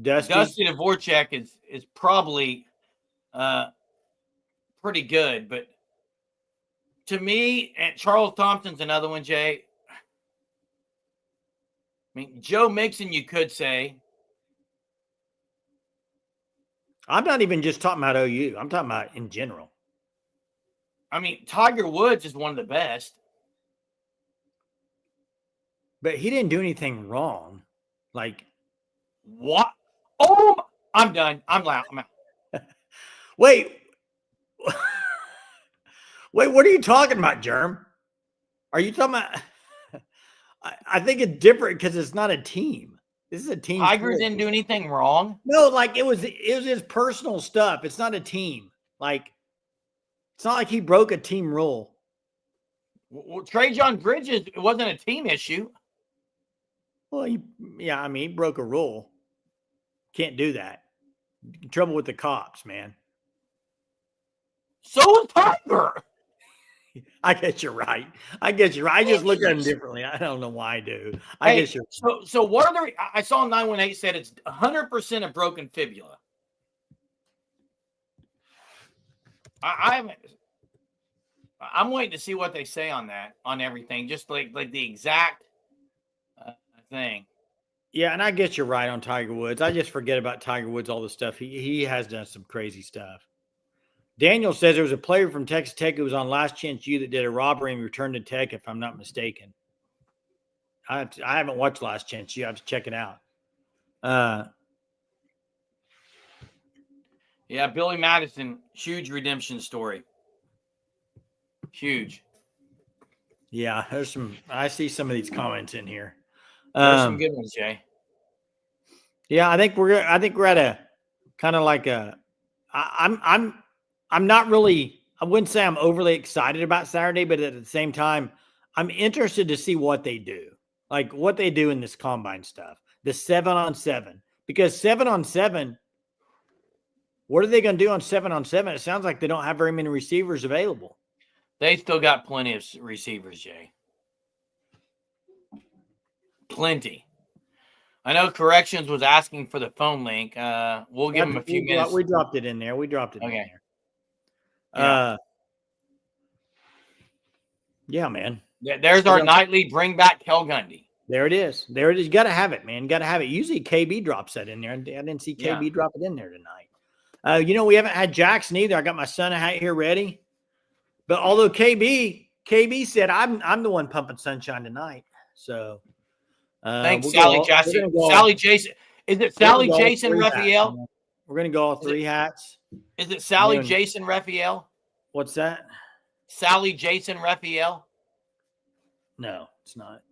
Dusty Dvorak is probably pretty good, but to me, and Charles Thompson's another one, Jay. I mean, Joe Mixon, you could say. I'm not even just talking about OU. I'm talking about in general. I mean, Tiger Woods is one of the best. But he didn't do anything wrong. Like, what? Oh, I'm done. I'm loud. I'm out. Wait. Wait, what are you talking about, Germ? Are you talking about? I think it's different because it's not a team. This is a team. Tigers sport. didn't do anything wrong. No, like it was his personal stuff. It's not a team. Like it's not like he broke a team rule. Well, Trajan Bridges, it wasn't a team issue. Well, he broke a rule. Can't do that. Trouble with the cops, man. So was Tiger. I guess you're right. I just look at him differently. I don't know why I do. I guess you're so what are the? I saw 918 said it's 100% a broken fibula. I haven't. I'm waiting to see what they say on that, on everything, just like the exact thing. Yeah, and I guess you're right on Tiger Woods. I just forget about Tiger Woods, all the stuff. He has done some crazy stuff. Daniel says there was a player from Texas Tech who was on Last Chance U that did a robbery and returned to Tech, if I'm not mistaken. I haven't watched Last Chance U. I have to check it out. Yeah, Billy Madison, huge redemption story. Huge. Yeah, I see some of these comments in here. There's some good ones, Jay. Yeah, I think we're at a kind of like I'm not really, I wouldn't say I'm overly excited about Saturday, but at the same time, I'm interested to see what they do. Like what they do in this combine stuff. The 7-on-7. Because 7-on-7, what are they going to do on 7-on-7? It sounds like they don't have very many receivers available. They still got plenty of receivers, Jay. Plenty. I know Corrections was asking for the phone link. We'll give him a few minutes. We dropped it in there. In there. Yeah, man. There's our nightly bring back Kel Gundy. There it is. You got to have it, man. Got to have it. Usually KB drops that in there. I didn't see KB drop it in there tonight. We haven't had Jackson either. I got my son hat here ready. But although KB said I'm the one pumping sunshine tonight. So thanks, Sally Jackson. Sally Jason. Is it Sally Jason Raphael? We're gonna go all three hats. Is it Sally Jason Raphael? What's that? Sally Jason Raphael? No, it's not.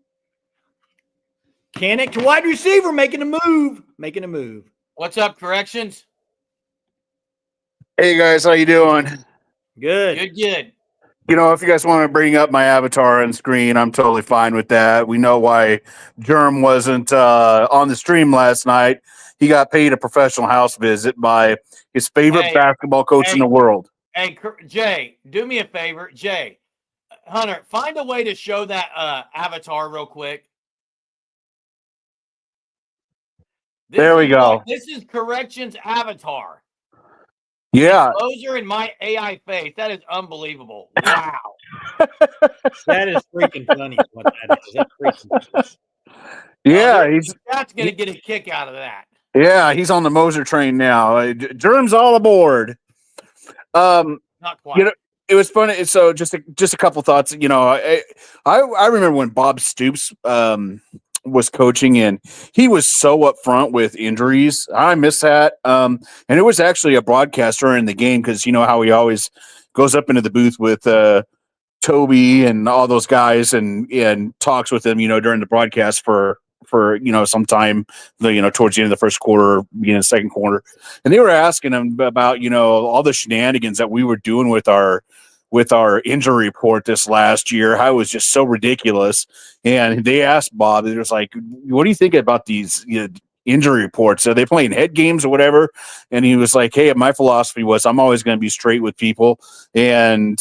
Canick to wide receiver, making a move. What's up, Corrections? Hey guys, how you doing? Good. If you guys want to bring up my avatar on screen, I'm totally fine with that. We know why Germ wasn't on the stream last night. He got paid a professional house visit by his favorite basketball coach in the world. Hey, Jay, do me a favor. Jay, Hunter, find a way to show that avatar real quick. There we go. This is Corrections avatar. Yeah. Closer in my AI face. That is unbelievable. Wow. That is freaking funny. What that is. That's freaking funny. Yeah. That's going to get a kick out of that. Yeah. He's on the Moser train now. Germ's all aboard. Not quite. It was funny. So just a couple thoughts. I remember when Bob Stoops was coaching, and he was so upfront with injuries. I miss that. And it was actually a broadcaster in the game, because you know how he always goes up into the booth with Toby and all those guys and talks with them, during the broadcast for some time, towards the end of the first quarter, beginning of the second quarter. And they were asking him about, all the shenanigans that we were doing with our injury report this last year, how it was just so ridiculous. And they asked Bob, it was like, what do you think about these injury reports? Are they playing head games or whatever? And he was like, hey, my philosophy was I'm always going to be straight with people. And,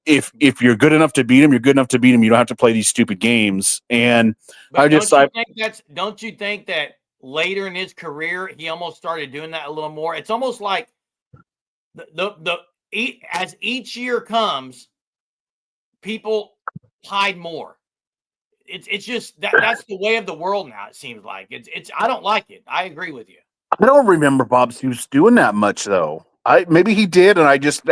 if you're good enough to beat them, you're good enough to beat them. You don't have to play these stupid games. And don't you think that later in his career, he almost started doing that a little more? It's almost like as each year comes, people hide more. It's just that's the way of the world now. It seems like it's. I don't like it. I agree with you. I don't remember Bob Stoops doing that much though. Maybe he did, and I just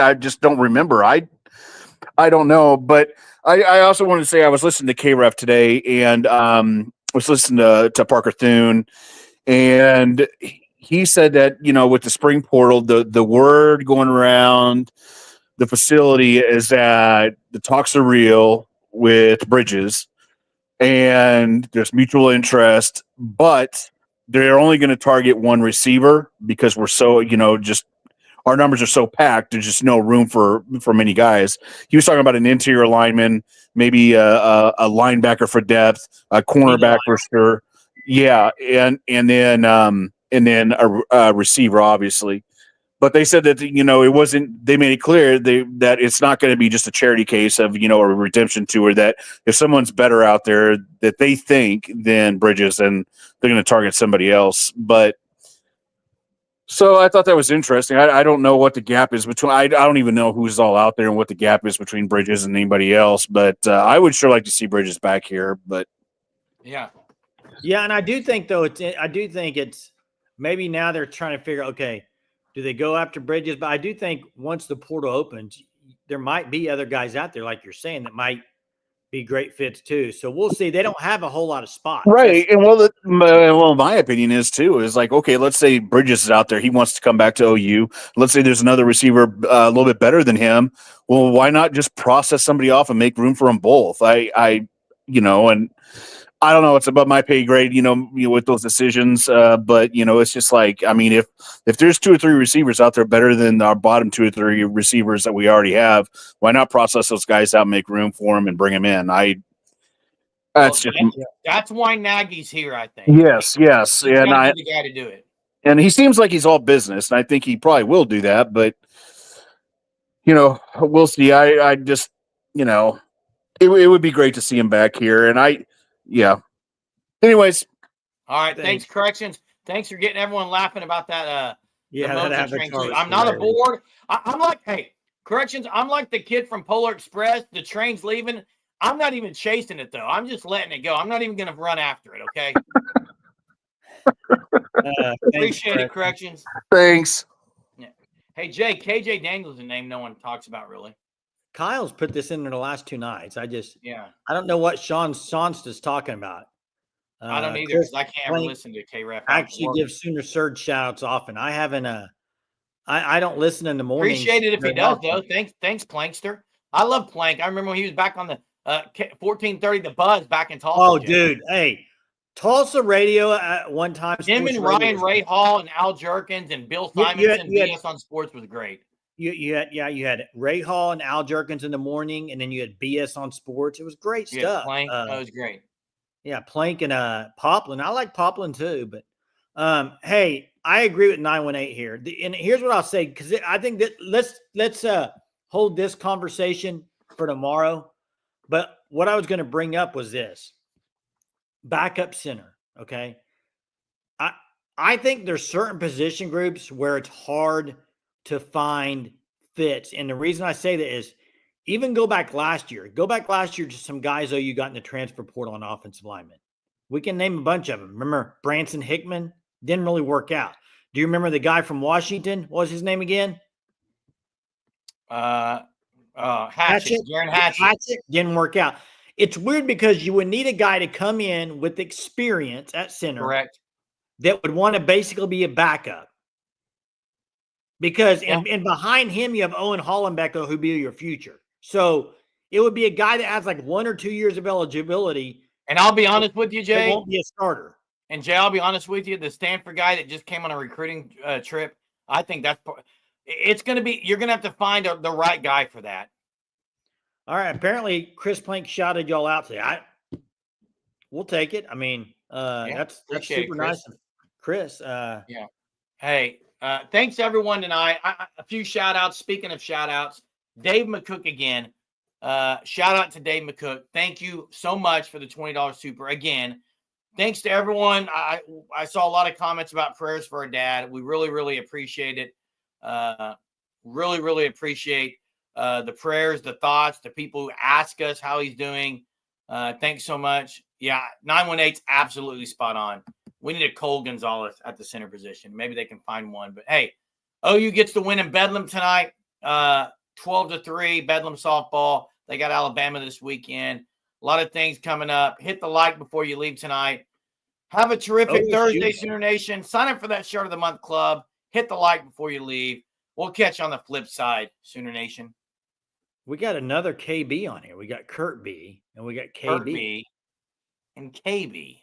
don't remember. I don't know, but I also wanted to say I was listening to K-Ref today, and was listening to Parker Thune, and he said that, with the spring portal, the word going around the facility is that the talks are real with Bridges and there's mutual interest, but they're only going to target one receiver because we're so, just our numbers are so packed. There's just no room for many guys. He was talking about an interior lineman, maybe a linebacker for depth, a cornerback for sure. Yeah. And then a receiver, obviously. But they said that, it wasn't, they made it clear that it's not going to be just a charity case of, a redemption tour, that if someone's better out there that they think than Bridges, and they're going to target somebody else. But so I thought that was interesting. I don't know what the gap is between, I don't even know who's all out there and what the gap is between Bridges and anybody else, but I would sure like to see Bridges back here, but. Yeah. Yeah. And I do think it's maybe now they're trying to figure, okay, do they go after Bridges? But I do think once the portal opens, there might be other guys out there, like you're saying, that might be great fits too. So we'll see. They don't have a whole lot of spots. Right. And my opinion is like, okay, let's say Bridges is out there. He wants to come back to OU. Let's say there's another receiver a little bit better than him. Well, why not just process somebody off and make room for them both? And I don't know. It's above my pay grade, with those decisions. But it's just like, I mean, if there's 2 or 3 receivers out there better than our bottom 2 or 3 receivers that we already have, why not process those guys out, make room for them, and bring them in? That's why Nagy's here, I think. Yes. He's gotta be the guy to do it. And he seems like he's all business, and I think he probably will do that. But we'll see. I just it would be great to see him back here, and yeah. Anyways. All right. Thanks, Corrections. Thanks for getting everyone laughing about that. That train. I'm not aboard. I'm like, hey, Corrections. I'm like the kid from Polar Express. The train's leaving. I'm not even chasing it though. I'm just letting it go. I'm not even going to run after it. Okay. Appreciate it, Corrections. Thanks. Yeah. Hey, Jay, KJ Daniels is a name no one talks about really. Kyle's put this in there the last 2 nights. I don't know what Sean Sonsta's talking about. I don't either, because I can't ever listen to K-Rap. I actually give Sooner Surge shout-outs often. I haven't I don't listen in the morning. Appreciate it if he does, though. Thanks, Plankster. I love Plank. I remember when he was back on the 1430 The Buzz back in Tulsa. Oh, dude. Hey, Tulsa radio at one time. Him and Ryan Ray Hall and Al Jerkins and Bill Simonson, BS on Sports was great. You had Ray Hall and Al Jerkins in the morning, and then you had BS on Sports. It was great stuff. Plank, that was great. Yeah, Plank and Poplin. I like Poplin too, but hey, I agree with 918 here. And here's what I'll say, because I think that let's hold this conversation for tomorrow. But what I was going to bring up was this: backup center. Okay, I think there's certain position groups where it's hard to find fits, and the reason I say that is, even go back last year to some guys you got in the transfer portal on offensive linemen. We can name a bunch of them. Remember Branson Hickman? Didn't really work out. Do you remember the guy from Washington? What was his name again? Hatchett. Jaron Hatchett. Didn't work out. It's weird because you would need a guy to come in with experience at center. Correct. That would want to basically be a backup. Because and behind him, you have Owen Hollenbecker, who'd be your future. So it would be a guy that has like 1 or 2 years of eligibility. And I'll be honest with you, Jay. It won't be a starter. And Jay, I'll be honest with you. The Stanford guy that just came on a recruiting trip, I think it's going to be, you're going to have to find the right guy for that. All right. Apparently, Chris Plank shouted y'all out today. We'll take it. I mean, that's super nice of Chris. Yeah. Hey, thanks everyone tonight. A few shout outs. Speaking of shout outs, Dave McCook again. Shout out to Dave McCook. Thank you so much for the $20 super again. Thanks to everyone. I saw a lot of comments about prayers for our dad. We really, really appreciate it. Really, really appreciate the prayers, the thoughts, the people who ask us how he's doing. Thanks so much. Yeah, 918's absolutely spot on. We need a Cole Gonzalez at the center position. Maybe they can find one. But, hey, OU gets the win in Bedlam tonight, 12-3, Bedlam softball. They got Alabama this weekend. A lot of things coming up. Hit the like before you leave tonight. Have a terrific OSU. Thursday, Sooner Nation. Sign up for that Shirt of the Month Club. Hit the like before you leave. We'll catch you on the flip side, Sooner Nation. We got another KB on here. We got Kurt B and we got KB. Kurt B and KB.